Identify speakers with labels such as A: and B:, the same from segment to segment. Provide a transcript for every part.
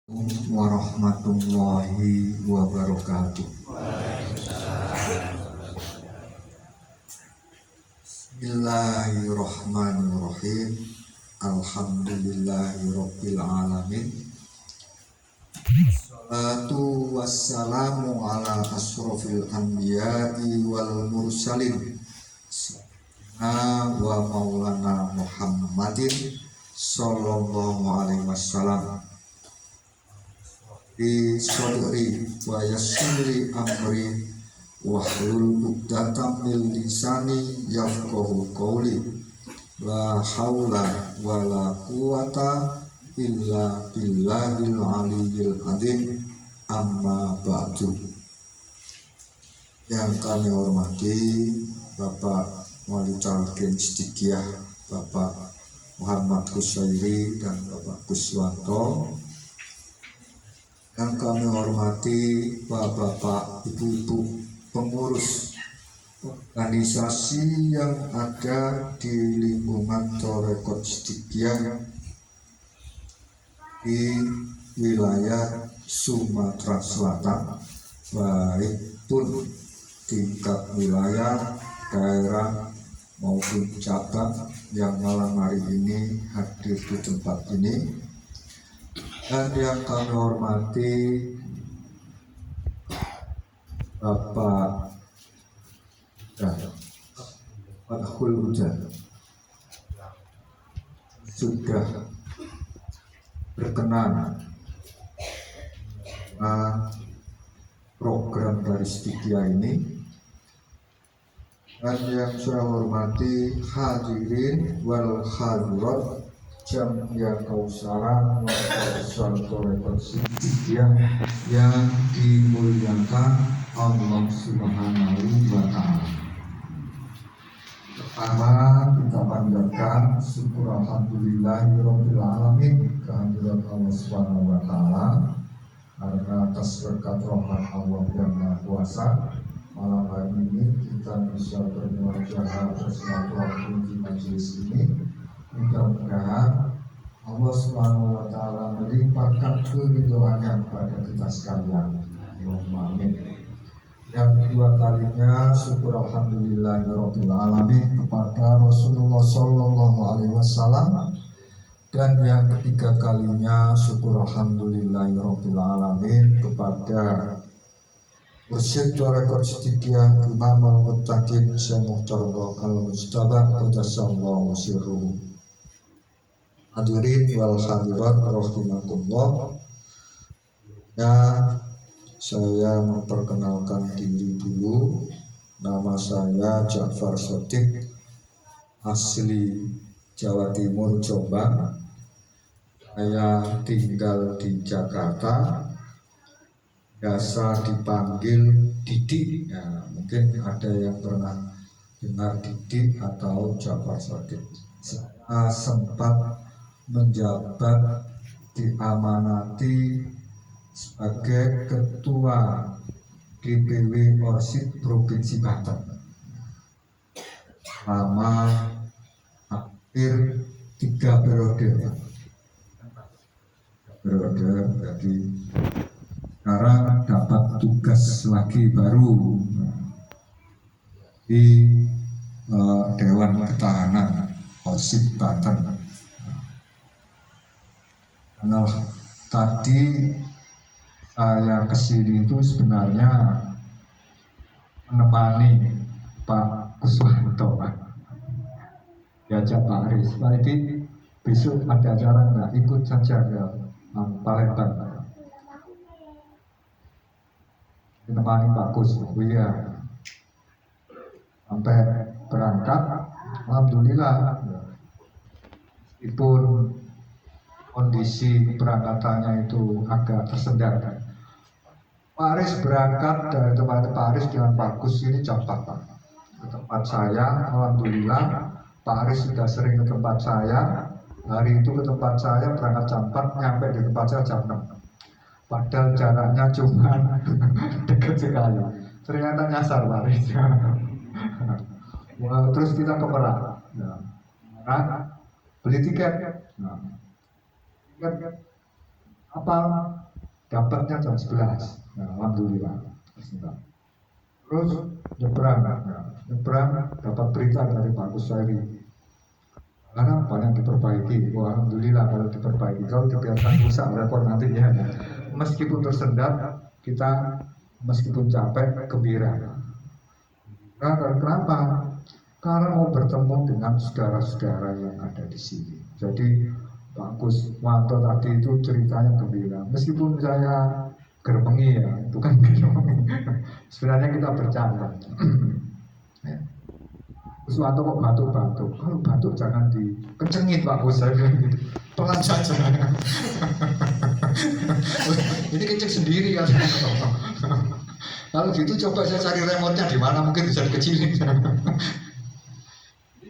A: Warahmatullahi wabarakatuh. Bismillahirrahmanirrahim. Alhamdulillahirabbil alamin. Wassalatu wassalamu ala asrofil anbiya'i wal mursalin. Sayyidina wa maulana Muhammadin sallallahu alaihi wasallam. Di sodri wa yassiri amri wahlul 'uqdatam min lisani yafqahu qawli. La haula wala quwata illa billahil aliyyil azim. Amma ba'du. Yang kami hormati Bapak Wali Calkin Sidikiyah, Bapak Muhammad Kusairi dan Bapak Kuswanto. Yang kami hormati bapak-bapak, ibu-ibu pengurus organisasi yang ada di lingkungan Torekot Sidikiyah di wilayah Sumatera Selatan, baik pun tingkat wilayah, daerah maupun cabang yang malam hari ini hadir di tempat ini. Dan yang kami hormati Bapak Fathul Hujan sudah berkenan program dari Sidikiyah ini. Dan yang saya hormati hadirin wal hadirat Jamiah Kausaran Wal Torekot Sidikiyah yang dimuliakan Allah Subhanahu wa Ta'ala. Pertama, kita panjatkan syukur alhamdulillahirabbil alamin kehadirat Allah Subhanahu wa Ta'ala karena atas berkat rahmat Allah yang Maha Kuasa malam hari ini kita bisa bermuajahah bersilaturahmi di majelis ini. Mudah-mudahan Allah Subhanahu wa Ta'ala melimpahkan keridhoannya kepada kita sekalian. Amin. Yang kedua kalinya syukur alhamdulillahirabbil alamin kepada Rasulullah sallallahu alaihi wasallam. Dan yang ketiga kalinya syukur alhamdulillahirabbil alamin kepada Mursyid Torekot Sidikiyah Imam al-Muttaqin Syekh Muhtarab al-Mujtaba qaddasallahu sirruhu. Hadirin wal hadirat rahimakumullah. Ya, saya memperkenalkan diri dulu. Nama saya Ja'far Shadiq, asli Jawa Timur, Jombang. Saya tinggal di Jakarta, biasa dipanggil Didik. Ya, mungkin ada yang pernah dengar Didik atau Ja'far Shadiq. Saya sempat menjabat diamanati sebagai ketua DPW Orsid Provinsi Banten selama hampir 3 periode. Jadi sekarang dapat tugas lagi baru di Dewan Ketahanan Orsid Banten. Nah, tadi saya kesini itu sebenarnya menemani Pak Kuswanto, diajak Pak Aris. Pak Edi, besok ada acara nggak? Ikut saja ke Palembang. Menemani Pak Kus, iya. Sampai berangkat, alhamdulillah. Meskipun kondisi berangkatannya itu agak tersendat. Pak Aris berangkat dari tempat Pak Aris dengan Pak Gus ini jam 4 ke tempat saya. Alhamdulillah Pak Aris sudah sering ke tempat saya. Hari itu ke tempat saya berangkat jam 4, nyampe di tempat saya jam 6. Padahal jaraknya cuma dekat sekali. Ternyata nyasar Pak Aris. Terus kita ke Merak. Beli tiket. apa dapatnya jam 11. Nah, alhamdulillah. Terus nyebrang dapat berita dari Pak Kuswairi. Karena banyak diperbaiki. Wah, alhamdulillah kalau diperbaiki. Kalau dibiarkan rusak repot nanti ya. Meskipun tersendat, kita meskipun capek gembira. Nah, kenapa? Karena mau bertemu dengan saudara-saudara yang ada di sini. Jadi Pak Kuswanto tadi itu ceritanya gembira. Meskipun saya germengi ya, bukan germengi. Sebenarnya kita bercanda. Ya. Kuswanto kok batuk-batuk. Kalau batuk jangan dikencengin Pak Gus, saya bilang gitu. Pelan saja. Ini kenceng sendiri ya. Kalau gitu coba saya cari remote-nya di mana, mungkin bisa dikecilin.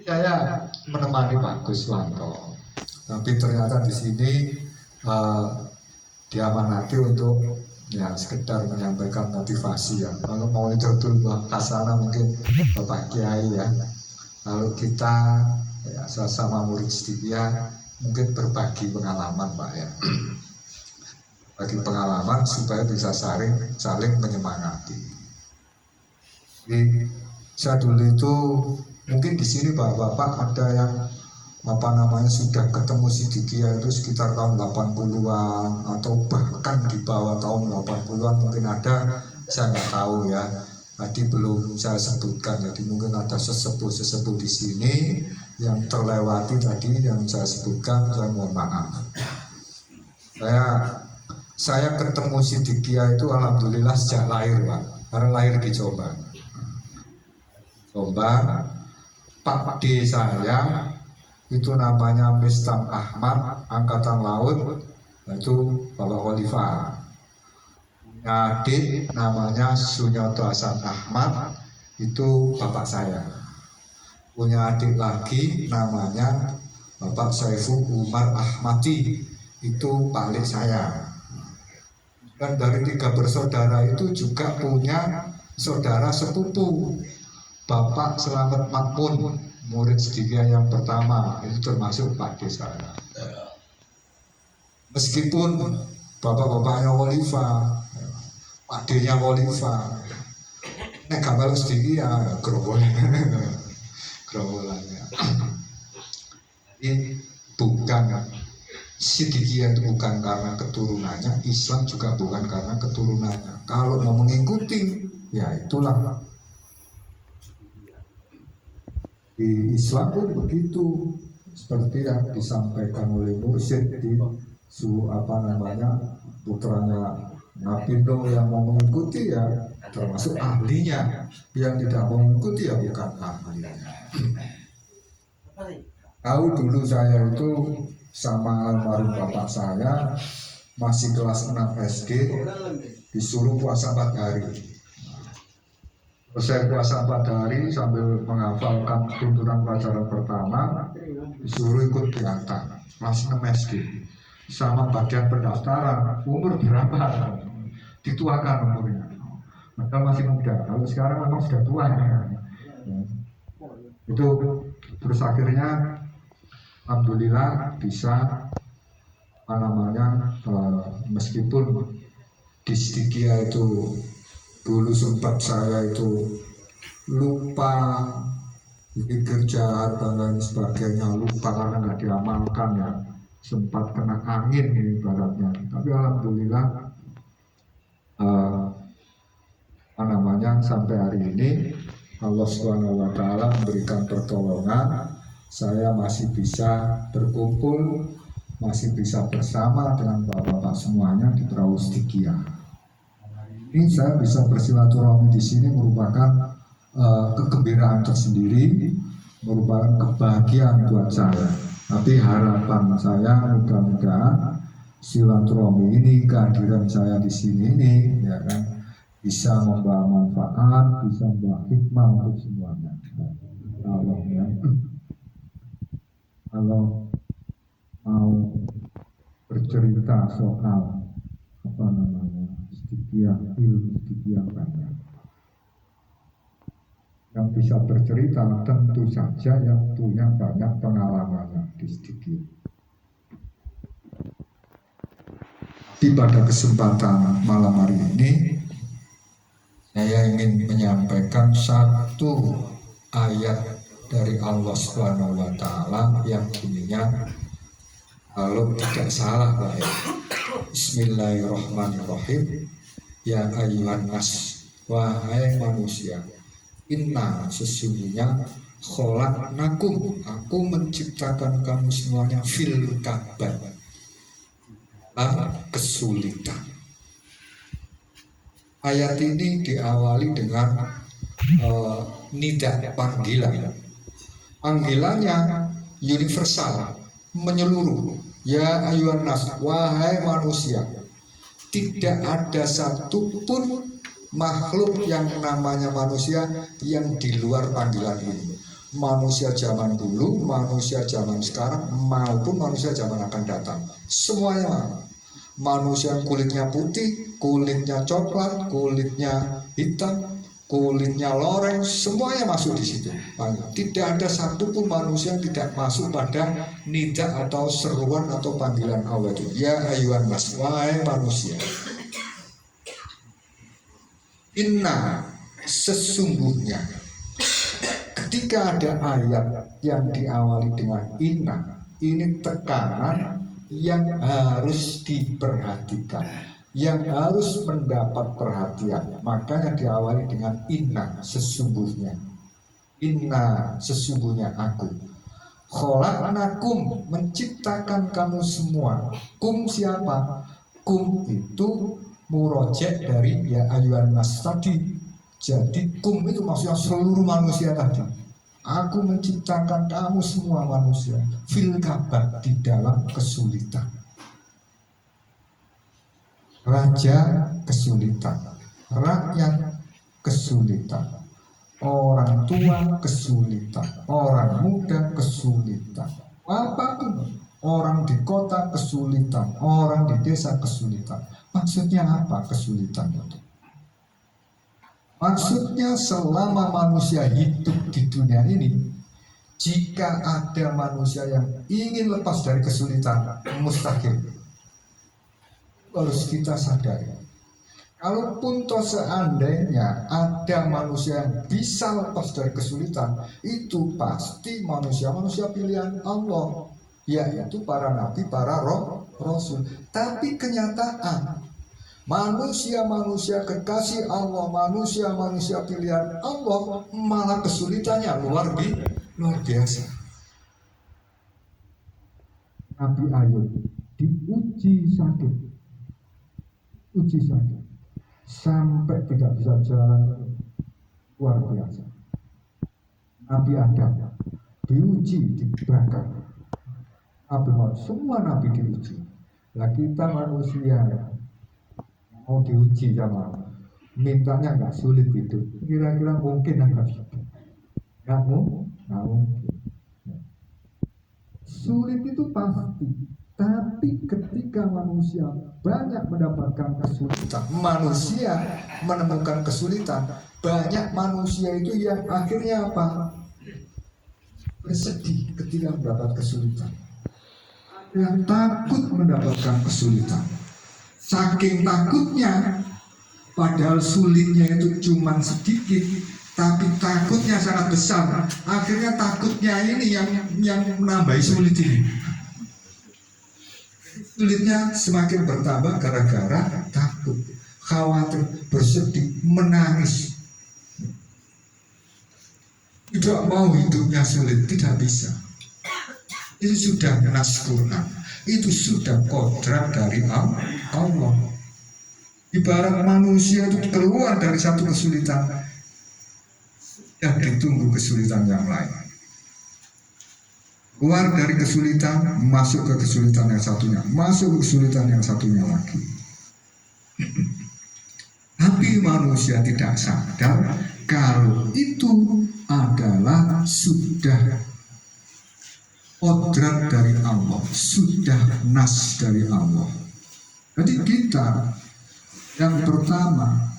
A: Saya menemani Pak Kuswanto, tapi ternyata di sini diamanati untuk ya sekedar menyampaikan motivasi ya. Kalau mau itu kasana mungkin Bapak Kiai ya. Lalu kita ya sama murid setia mungkin berbagi pengalaman Pak ya. Bagi pengalaman supaya bisa saling menyemangati. Jadi saya dulu itu mungkin di sini Bapak-bapak ada yang sudah ketemu Siddiqiyah itu sekitar tahun 80-an atau bahkan di bawah tahun 80-an mungkin ada, saya nggak tahu ya. Tadi belum saya sebutkan, jadi mungkin ada sesepuh-sesepuh di sini yang terlewati tadi yang saya sebutkan, saya mohon maaf. Saya ketemu Siddiqiyah itu alhamdulillah sejak lahir Pak, karena lahir di Jombang. Pak D saya itu namanya Mistam Ahmad, Angkatan Laut, itu Bapak Khalifah. Punya adik namanya Sunyoto Hasan Ahmad, itu bapak saya. Punya adik lagi namanya Bapak Saiful Umar Ahmadi, itu palik saya. Dan dari 3 bersaudara itu juga punya saudara sepupu, Bapak Selamat Makmun, murid Siddiqiyah yang pertama, itu termasuk Pak D saya. Meskipun bapak-bapaknya Khalifah, Pak D-nya Khalifah, nek gambar Siddiqiyah gerombolannya. Ini bukan Siddiqiyah itu bukan karena keturunannya, Islam juga bukan karena keturunannya. Kalau mau mengikuti, ya itulah. Di Islam pun begitu, seperti yang disampaikan oleh Mursyid di putranya Nabi Nuh yang mau mengikuti ya termasuk ahlinya, yang tidak mau mengikuti ya bukan ahlinya. Tahu dulu saya itu sama almarhum bapak saya masih kelas 6 SD disuruh puasa 4 hari. Saya puasa 4 hari sambil menghafalkan tuntunan pelajaran pertama, disuruh ikut piantang kelas 6 SD sama bagian pendaftaran. Umur berapa? Dituakan umurnya, padahal masih muda. Kalau sekarang memang sudah tua ya. Itu terus akhirnya alhamdulillah bisa meskipun di Siddiqiyah itu dulu sempat saya itu lupa pikir jahat dan lain sebagainya, lupa karena nggak diamalkan ya, sempat kena angin ibaratnya. Tapi alhamdulillah sampai hari ini Allah Subhanahu wa Ta'ala memberikan pertolongan, saya masih bisa berkumpul, masih bisa bersama dengan bapak-bapak semuanya di Perahu Siddiqiyah. Ini saya bisa bersilaturahmi di sini merupakan kegembiraan tersendiri, merupakan kebahagiaan buat saya. Tapi harapan saya mudah-mudahan silaturahmi ini, kehadiran saya di sini ini, ya kan, bisa membawa manfaat, bisa membawa hikmah untuk semuanya. Kalau mau bercerita soal ilmu Siddiqiyah banyak. Yang bisa bercerita tentu saja yang punya banyak pengalaman di Siddiqiyah. pada kesempatan malam hari ini saya ingin menyampaikan satu ayat dari Allah Subhanahu wa Ta'ala yang bunyinya, kalau tidak salah Pak ya, Bismillahirrahmanirrahim. Ya ayyuhan nas, wahai manusia, inna sesungguhnya khalaqnakum, aku menciptakan kamu semuanya fil kabad, kesulitan. Ayat ini diawali dengan nida, panggilan. Panggilannya universal, menyeluruh. Ya ayyuhan nas, wahai manusia. Tidak ada satupun makhluk yang namanya manusia yang di luar panggilan ini. Manusia zaman dulu, manusia zaman sekarang, maupun manusia zaman akan datang. Semuanya. Manusia kulitnya putih, kulitnya coklat, kulitnya hitam, kulitnya loreng, semuanya masuk di situ. Tidak ada satupun manusia yang tidak masuk pada nida atau seruan atau panggilan Allah itu. Ya ayyuhan nas, wahai manusia. Inna, sesungguhnya. Ketika ada ayat yang diawali dengan inna, ini tekanan yang harus diperhatikan, yang harus mendapat perhatian. Makanya diawali dengan inna, sesungguhnya. Inna, sesungguhnya aku. Khalaqnakum, menciptakan kamu semua. Kum siapa? Kum itu murojek dari ya ayyuhan nas tadi. Jadi kum itu maksudnya seluruh manusia tadi. Aku menciptakan kamu semua manusia fil kabad, di dalam kesulitan. Raja kesulitan, rakyat kesulitan, orang tua kesulitan, orang muda kesulitan, apapun, orang di kota kesulitan, orang di desa kesulitan. Maksudnya apa kesulitan itu? Maksudnya selama manusia hidup di dunia ini, jika ada manusia yang ingin lepas dari kesulitan, mustahil. Harus kita sadari. Kalaupun toh seandainya ada manusia yang bisa lepas dari kesulitan, itu pasti manusia-manusia pilihan Allah, yaitu para nabi, para rasul. Tapi kenyataan, manusia-manusia kekasih Allah, manusia-manusia pilihan Allah, malah kesulitannya luar biasa. Nabi Ayub diuji sakit, sampai tidak bisa jalan, luar biasa. Nabi Adam diuji, dibakar. Semua nabi diuji. Lah kita manusia mau diuji sama, mintanya nggak sulit itu. Kira-kira mungkin nggak bisa? Nggak mungkin. Sulit itu pasti. Tapi ketika manusia banyak mendapatkan kesulitan, manusia menemukan kesulitan, banyak manusia itu yang akhirnya apa? Bersedih ketika mendapat kesulitan. Yang takut mendapatkan kesulitan. Saking takutnya, padahal sulitnya itu cuma sedikit, tapi takutnya sangat besar. Akhirnya takutnya ini yang menambahi sulit ini. Sulitnya semakin bertambah gara-gara takut, khawatir, bersedih, menangis. Tidak mau hidupnya sulit, tidak bisa. Itu sudah nas Quran, itu sudah kodrat dari Allah. Ibarat manusia itu keluar dari satu kesulitan, yang ditunggu kesulitan yang lain. Keluar dari kesulitan, masuk ke kesulitan yang satunya, masuk ke kesulitan yang satunya lagi. Tapi manusia tidak sadar kalau itu adalah sudah kodrat dari Allah, sudah nas dari Allah. Jadi kita yang pertama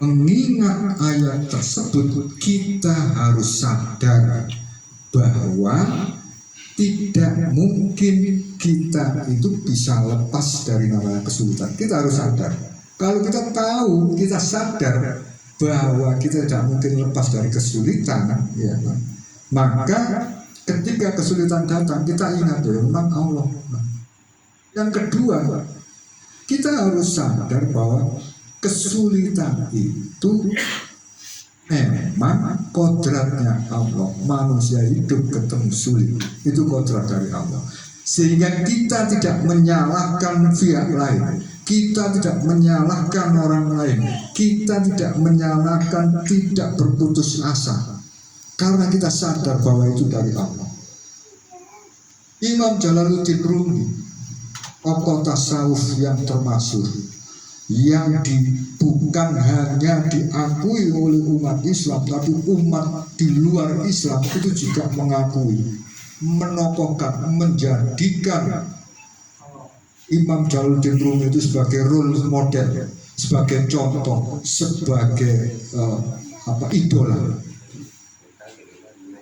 A: mengingat ayat tersebut, kita harus sadar bahwa tidak mungkin kita itu bisa lepas dari namanya kesulitan. Kita harus sadar. Kalau kita tahu, kita sadar bahwa kita tidak mungkin lepas dari kesulitan, ya, maka ketika kesulitan datang, kita ingat ya, memang Allah. Yang kedua, kita harus sadar bahwa kesulitan itu memang kodratnya Allah. Manusia hidup ketemu sulit, itu kodrat dari Allah. Sehingga kita tidak menyalahkan pihak lain, kita tidak menyalahkan orang lain, kita tidak menyalahkan, tidak berputus asa, karena kita sadar bahwa itu dari Allah. Imam Jalaluddin Rumi, tokoh tasawuf yang termasyhur, yang bukan hanya diakui oleh umat Islam, tapi umat di luar Islam itu juga mengakui, menokohkan, menjadikan Imam Jalaluddin Rumi itu sebagai role model, sebagai contoh, sebagai idola.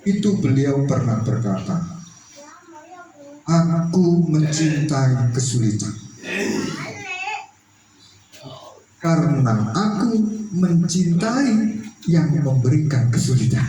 A: Itu beliau pernah berkata, aku mencintai kesulitan karena aku mencintai yang memberikan kesulitan.